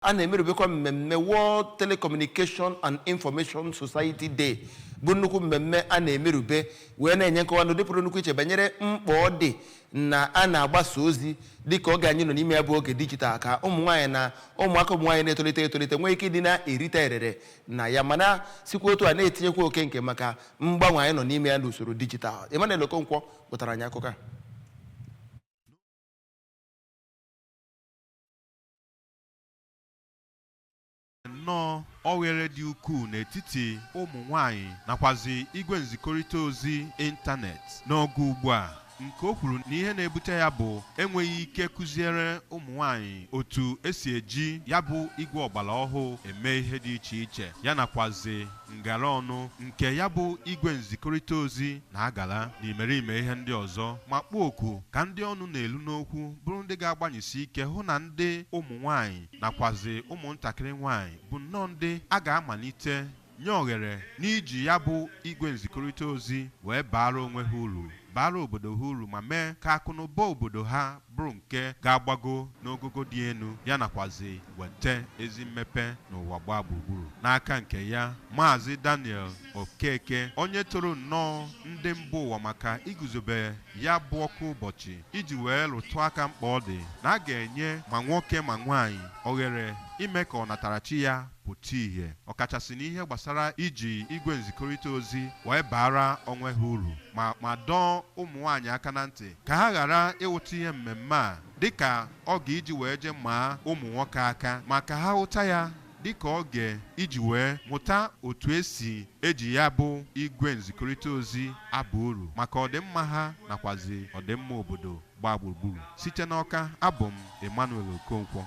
a na-emerubekwa mmemme World Telecommunication and Information Society Day bụ nnukwu mmemme a na-emerube wee na-enye nkọwa n'ụdị pụrụ nnukwu iche banyere mkpa ọ dị na a na-agbasa ozi dịka oge anyị nọ n'ime ya bụ oge dijital ka ụmụ nwaanyị na ụmụaka ụmụ nwaanyị na-etolite nwee ike ịdị na-erite erere na ya mana sikwa otu a na-etinyekwa oke nke maka mgbanwe anyị nọ n'ime ya n'usoro dijital. Emmanuel Okonkwo kpụtara anyị akụkọ a. Nnọọ oghere dị ukwuu n'etiti ụmụ nwanyị nakwazi igwe nzikọrịta ozi ịntanetị n'oge ugbu a nke o kwuru na ihe na-ebute ya bụ enweghị ike kụziere ụmụ nwanyị otu esi eji ya bụ igwe ọgbara ọhụụ eme ihe dị iche iche ya nakwazi ngara ọnụ nke ya bụ igwe nzikọrịta ozi na-agara n'imerime ihe ndị ọzọ ma kpọọ oku ka ndị ọnụ na-elu n'okwu bụrụ ndị ga-agbanyesi ike hụ na ndị ụmụ nwanyị nakwazi ụmụntakịrị nwanyị bụ nnọọ ndị a ga-amalite nye oghere n'iji ya bụ igwe nzikọrịta ozi wee baara onwe ha uru bara obodo ha uru ma mee ka akụnụba obodo ha bụrụ nke ga-agbago n'ogogo dị elu ya nakwazi wete ezi mmepe n'ụwa gbaa gburugburu. N'aka nke ya Maazị Daniel Okeke onye toro nnọọ ndị mba ụwa maka iguzobe ya bụ ọkụ ụbọchị iji wee rụtụ aka mkpa ọ dị na a ga-enye ma nwoke ma nwaanyị oghere ime ka ọnatarachi ya pụta ihe ọkachasị n'ihe gbasara iji igwe nzikọrịta ozi wee baara onwe ha uru ma dọọ ụmụ nwaanyị aka na ntị ka ha ghara ịwụta ihe mmemme a dịka oge iji wee je maa ụmụ nwoke aka ma ka ha hụta ya dịka oge iji wee mụta otu esi eji ya bụ igwe nzikọrịta ozi aba uru maka ọdịmma ha nakwazi ọdịmma obodo gbaa gburugburu. Site n'Awka, abụ m Emmanuel Okonkwo.